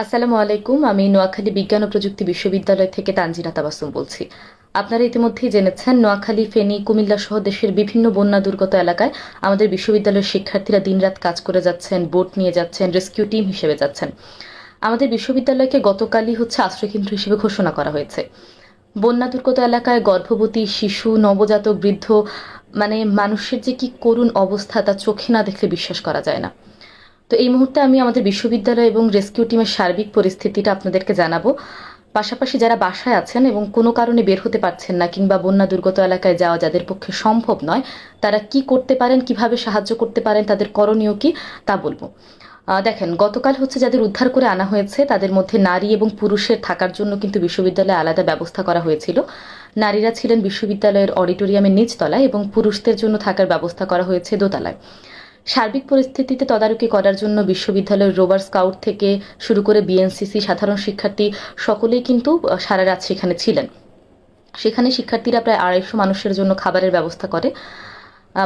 আসসালামু আলাইকুম। আমি নোয়াখালী বিজ্ঞান ও প্রযুক্তি বিশ্ববিদ্যালয় থেকে তানজিনা তাবাসসুম বলছি। আপনারা ইতিমধ্যেই জেনেছেন নোয়াখালী, ফেনী, কুমিল্লা সহ দেশের বিভিন্ন বন্যা দুর্গত এলাকায় আমাদের বিশ্ববিদ্যালয়ের শিক্ষার্থীরা দিনরাত কাজ করে যাচ্ছেন, বোট নিয়ে যাচ্ছেন, রেস্কিউ টিম হিসেবে যাচ্ছেন। আমাদের বিশ্ববিদ্যালয়কে গতকালই আশ্রয়কেন্দ্র হিসেবে ঘোষণা করা হয়েছে। বন্যা দুর্গত এলাকায় গর্ভবতী শিশু, নবজাতক, বৃদ্ধ, মানে মানুষের যে কি করুণ অবস্থা তা চোখে না দেখলে বিশ্বাস করা যায় না। তো এই মুহূর্তে আমি আমাদের বিশ্ববিদ্যালয় এবং রেস্কিউ টিমের সার্বিক পরিস্থিতিটা আপনাদেরকে জানাবো। পাশাপাশি যারা বাসায় আছেন এবং কোনো কারণে বের হতে পারছেন না কিংবা বন্যা দুর্গত এলাকায় যাওয়া যাদের পক্ষে সম্ভব নয়, তারা কি করতে পারেন, কিভাবে সাহায্য করতে পারেন, তাদের করণীয় কি তা বলবো। দেখেন, গতকাল যাদের উদ্ধার করে আনা হয়েছে তাদের মধ্যে নারী এবং পুরুষের থাকার জন্য কিন্তু বিশ্ববিদ্যালয়ে আলাদা ব্যবস্থা করা হয়েছিল। নারীরা ছিলেন বিশ্ববিদ্যালয়ের অডিটোরিয়ামের নিচতলায় এবং পুরুষদের জন্য থাকার ব্যবস্থা করা হয়েছে দোতলায়। সার্বিক পরিস্থিতিতে তদারকি করার জন্য বিশ্ববিদ্যালয়ের রোভার স্কাউট থেকে শুরু করে বিএনসিসি, সাধারণ শিক্ষার্থী সকলেই কিন্তু সারা রাত সেখানে ছিলেন। সেখানে শিক্ষার্থীরা প্রায় 250 মানুষের জন্য খাবারের ব্যবস্থা করে।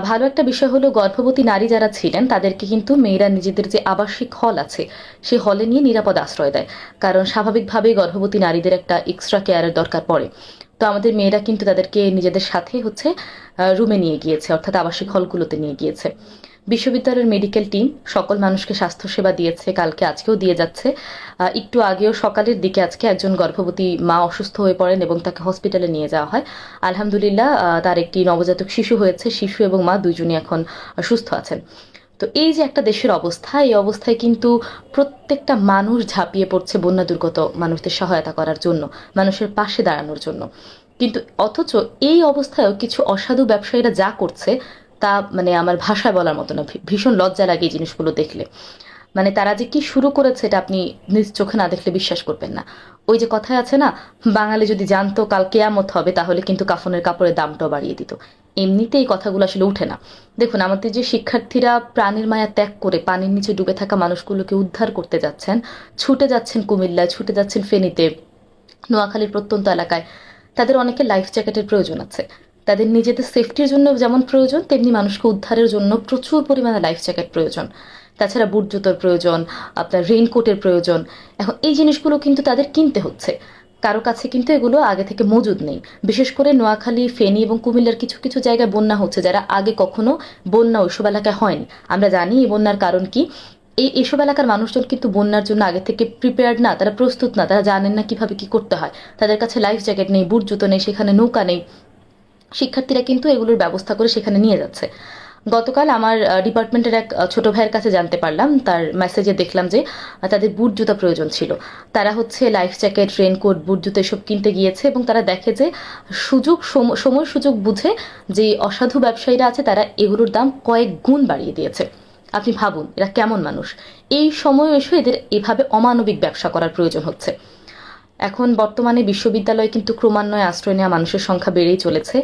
ভালো একটা বিষয় হলো, গর্ভবতী নারী যারা ছিলেন তাদেরকে কিন্তু মেয়েরা নিজেদের যে আবাসিক হল আছে সেই হলে নিয়ে নিরাপদ আশ্রয় দেয়, কারণ স্বাভাবিকভাবেই গর্ভবতী নারীদের একটা এক্সট্রা কেয়ারের দরকার পড়ে। তো আমাদের মেয়েরা কিন্তু তাদেরকে নিজেদের সাথে রুমে নিয়ে গিয়েছে, অর্থাৎ আবাসিক হলগুলোতে নিয়ে গিয়েছে। বিশ্ববিদ্যালয়ের মেডিকেল টিম সকল মানুষকে স্বাস্থ্যসেবা দিয়েছে, কালকে আজকেও দিয়ে যাচ্ছে। একটু আগেও সকালের দিকে আজকে একজন গর্ভবতী মা অসুস্থ হয়ে পড়েন এবং তাকে হসপিটালে নিয়ে যাওয়া হয়। আলহামদুলিল্লাহ, তার একটি নবজাতক শিশু হয়েছে। শিশু এবং মা দুইজনই এখন সুস্থ আছেন। তো এই যে একটা দেশের অবস্থা, এই অবস্থায় কিন্তু প্রত্যেকটা মানুষ ঝাঁপিয়ে পড়ছে বন্যা দুর্গত মানুষদের সহায়তা করার জন্য, মানুষের পাশে দাঁড়ানোর জন্য। কিন্তু অথচ এই অবস্থায়ও কিছু অসাধু ব্যবসায়ীরা যা করছে তা আমার ভাষায় বলার মতো না। ভীষণ লজ্জা লাগে এই জিনিসগুলো দেখলে। তারা যে কি শুরু করেছে এটা আপনি নিজ চোখে না দেখলে বিশ্বাস করবেন না। ওই যে কথায় আছে না, বাঙালি যদি জানতো কাল কেয়ামত হবে তাহলে কিন্তু কাফনের কাপড়ের দামটাও বাড়িয়ে দিত। এমনিতে এই কথাগুলো আসলে উঠে না। দেখুন, আমাদের যে শিক্ষার্থীরা প্রাণের মায়া ত্যাগ করে পানির নিচে ডুবে থাকা মানুষগুলোকে উদ্ধার করতে যাচ্ছেন, ছুটে যাচ্ছেন কুমিল্লায়, ছুটে যাচ্ছেন ফেনীতে, নোয়াখালীর প্রত্যন্ত এলাকায়, তাদের অনেকের লাইফ জ্যাকেটের প্রয়োজন আছে। তাদের নিজেদের সেফটির জন্য যেমন প্রয়োজন, তেমনি মানুষকে উদ্ধারের জন্য প্রচুর পরিমাণে লাইফ জ্যাকেট প্রয়োজন। তাছাড়া বুট জুতোর প্রয়োজন, আপনার রেইনকোটের প্রয়োজন। এখন এই জিনিসগুলো কিন্তু তাদের কিনতে হচ্ছে। কারো কাছে কিন্তু এগুলো আগে থেকে মজুদ নেই। বিশেষ করে নোয়াখালী, ফেনী এবং কুমিল্লার কিছু কিছু জায়গায় বন্যা হচ্ছে, যারা আগে কখনো বন্যা ওইসব এলাকায় হয়নি। আমরা জানি এই বন্যার কারণ কি। এইসব এলাকার মানুষজন কিন্তু বন্যার জন্য আগে থেকে প্রিপেয়ার্ড না, তারা প্রস্তুত না, তারা জানেন না কিভাবে কি করতে হয়। তাদের কাছে লাইফ জ্যাকেট নেই, বুট জুতো নেই, সেখানে নৌকা নেই। শিক্ষার্থীরা কিন্তু এগুলোর ব্যবস্থা করে সেখানে নিয়ে যাচ্ছে। গতকাল আমার ডিপার্টমেন্টের এক ছোট ভাইয়ের কাছে জানতে পারলাম, তার মেসেজে দেখলাম যে তাদের বুট জুতা প্রয়োজন ছিল। তারা লাইফ জ্যাকেট, রেনকোট, বুট জুতো এসব কিনতে গিয়েছে এবং তারা দেখে যে সময় সুযোগ বুঝে যে অসাধু ব্যবসায়ীরা আছে তারা এগুলোর দাম কয়েক গুণ বাড়িয়ে দিয়েছে। আপনি ভাবুন এরা কেমন মানুষ। এই সময় এসে এদের এভাবে অমানবিক ব্যবসা করার প্রয়োজন হচ্ছে। এখন বর্তমানে বিশ্ববিদ্যালয়ে কিন্তু ক্রমান্বয়ে আশ্রয় নেওয়া মানুষের সংখ্যা বেড়েই চলেছে।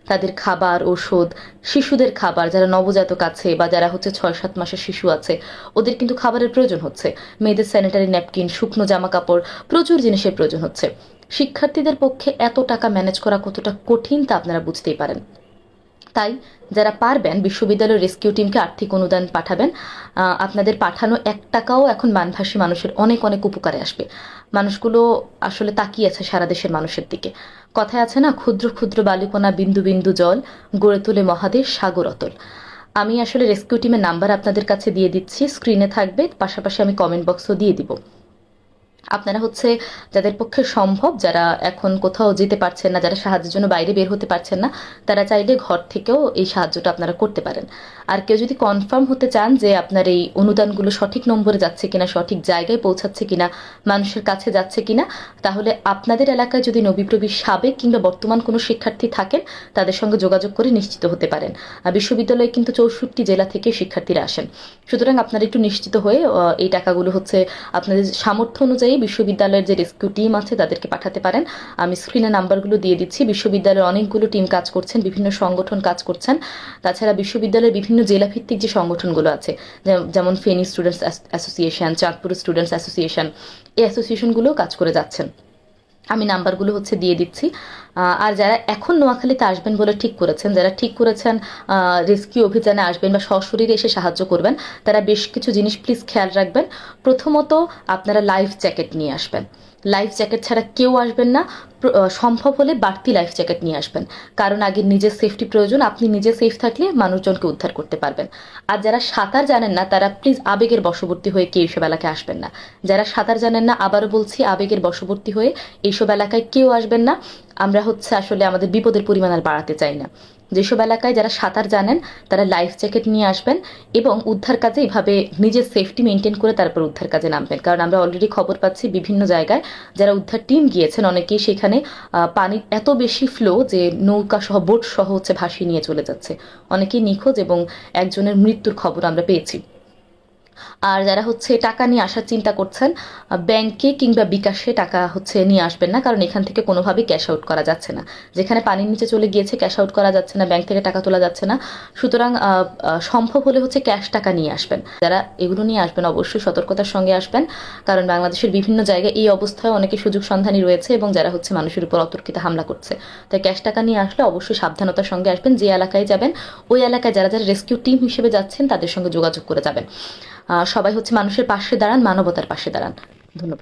তাদের খাবার, ওষুধ, শিশুদের খাবার, যারা নবজাতক আছে বা যারা 6-7 মাসের শিশু আছে, ওদের কিন্তু খাবারের প্রয়োজন হচ্ছে। মেয়েদের স্যানিটারি ন্যাপকিন, শুকনো জামা কাপড়, প্রচুর জিনিসের প্রয়োজন হচ্ছে। শিক্ষার্থীদের পক্ষে এত টাকা ম্যানেজ করা কতটা কঠিন তা আপনারা বুঝতেই পারেন। তাই যারা পারবেন বিশ্ববিদ্যালয়ের রেস্কিউ টিমকে আর্থিক অনুদান পাঠাবেন। আপনাদের পাঠানো 1 টাকাও এখন মানভাসী মানুষের অনেক অনেক উপকারে আসবে। মানুষগুলো আসলে তাকিয়ে আছে সারা দেশের মানুষের দিকে। কথায় আছে না, ক্ষুদ্র ক্ষুদ্র বালিকণা বিন্দু বিন্দু জল গড়ে তোলে মহাদেশ সাগর অতল। আমি আসলে রেস্কিউ টিমের নাম্বার আপনাদের কাছে দিয়ে দিচ্ছি, স্ক্রিনে থাকবে, পাশাপাশি আমি কমেন্ট বক্সও দিয়ে দিব। আপনারা যাদের পক্ষে সম্ভব, যারা এখন কোথাও যেতে পারছেন না, যারা সাহায্যের জন্য বাইরে বের হতে পারছেন না, তারা চাইলে ঘর থেকেও এই সাহায্যটা আপনারা করতে পারেন। আর কেউ যদি কনফার্ম হতে চান যে আপনার এই অনুদানগুলো সঠিক নম্বরে যাচ্ছে কিনা, সঠিক জায়গায় পৌঁছাচ্ছে কিনা, মানুষের কাছে যাচ্ছে কিনা, তাহলে আপনাদের এলাকায় যদি নবীপ্রবীর সাবেক কিংবা বর্তমান কোনো শিক্ষার্থী থাকেন তাদের সঙ্গে যোগাযোগ করে নিশ্চিত হতে পারেন। বিশ্ববিদ্যালয়ে কিন্তু 64 জেলা থেকে শিক্ষার্থীরা আসেন। সুতরাং আপনারা একটু নিশ্চিত হয়ে এই টাকাগুলো আপনাদের সামর্থ্য অনুযায়ী বিশ্ববিদ্যালয়ের যে রেস্কিউ টিম আছে তাদেরকে পাঠাতে পারেন। আমি স্ক্রিনে নাম্বারগুলো দিয়ে দিচ্ছি। বিশ্ববিদ্যালয়ের অনেকগুলো টিম কাজ করছেন, বিভিন্ন সংগঠন কাজ করছেন। তাছাড়া বিশ্ববিদ্যালয়ের বিভিন্ন জেলাভিত্তিক যে সংগঠনগুলো আছে, যেমন Feni students association, Chandpur students association, এই অ্যাসোসিয়েশনগুলোও কাজ করে যাচ্ছেন। আমি নাম্বারগুলো দিয়ে দিচ্ছি। আর যারা এখন নোয়াখালীতে আসবেন বলে ঠিক করেছেন, যারা ঠিক করেছেন রেস্কিউ অভিযানে আসবেন বা সশরীরে এসে সাহায্য করবেন, তারা বেশ কিছু জিনিস প্লিজ খেয়াল রাখবেন। প্রথমত, আপনারা লাইফ জ্যাকেট নিয়ে আসবেন। লাইফ জ্যাকেট ছাড়া কেউ আসবেন না। সম্ভব হলে বাড়তি লাইফ জ্যাকেট নিয়ে আসবেন, কারণ আগে নিজের সেফটি প্রয়োজন। আপনি নিজে সেফ থাকলে মানুষজনকে উদ্ধার করতে পারবেন। আর যারা সাঁতার জানেন না, তারা প্লিজ আবেগের বশবর্তী হয়ে কেউ এইসব এলাকায় আসবেন না। যারা সাঁতার জানেন না, আবারও বলছি, আবেগের বশবর্তী হয়ে এইসব এলাকায় কেউ আসবেন না। আমরা আসলে আমাদের বিপদের পরিমাণ আর বাড়াতে চাই না। যেসব এলাকায় যারা সাঁতার জানেন, তারা লাইফ জ্যাকেট নিয়ে আসবেন এবং উদ্ধার কাজে এভাবে নিজের সেফটি মেনটেন করে তারপর উদ্ধার কাজে নামবেন। কারণ আমরা অলরেডি খবর পাচ্ছি বিভিন্ন জায়গায় যারা উদ্ধার টিম গিয়েছেন, অনেকেই সেখানে পানির এত বেশি ফ্লো যে নৌকা সহ বোট সহ ভাসিয়ে নিয়ে চলে যাচ্ছে। অনেকেই নিখোঁজ এবং একজনের মৃত্যুর খবর আমরা পেয়েছি। আর যারা টাকা নিয়ে আসার চিন্তা করছেন, ব্যাংকে কিংবা বিকাশে টাকা নিয়ে আসবেন না, কারণ এখান থেকে কোনোভাবেই ক্যাশ আউট করা যাচ্ছে না। যেখানে পানির নিচে চলে গিয়েছে, ক্যাশ আউট করা যাচ্ছে না, ব্যাংক থেকে টাকা তোলা যাচ্ছে না। সুতরাং সম্ভব হলে ক্যাশ টাকা নিয়ে আসবেন। যারা এগুলো নিয়ে আসবেন অবশ্যই সতর্কতার সঙ্গে আসবেন, কারণ বাংলাদেশের বিভিন্ন জায়গায় এই অবস্থায় অনেকে সুযোগ সন্ধানী রয়েছে এবং যারা মানুষের উপর অতর্কিত হামলা করছে। তাই ক্যাশ টাকা নিয়ে আসলে অবশ্যই সাবধানতার সঙ্গে আসবেন। যে এলাকায় যাবেন, ওই এলাকায় যারা যারা রেস্কিউ টিম হিসেবে যাচ্ছেন, তাদের সঙ্গে যোগাযোগ করে যাবেন। সবাই মানুষের পাশে দাঁড়ান, মানবতার পাশে দাঁড়ান। ধন্যবাদ।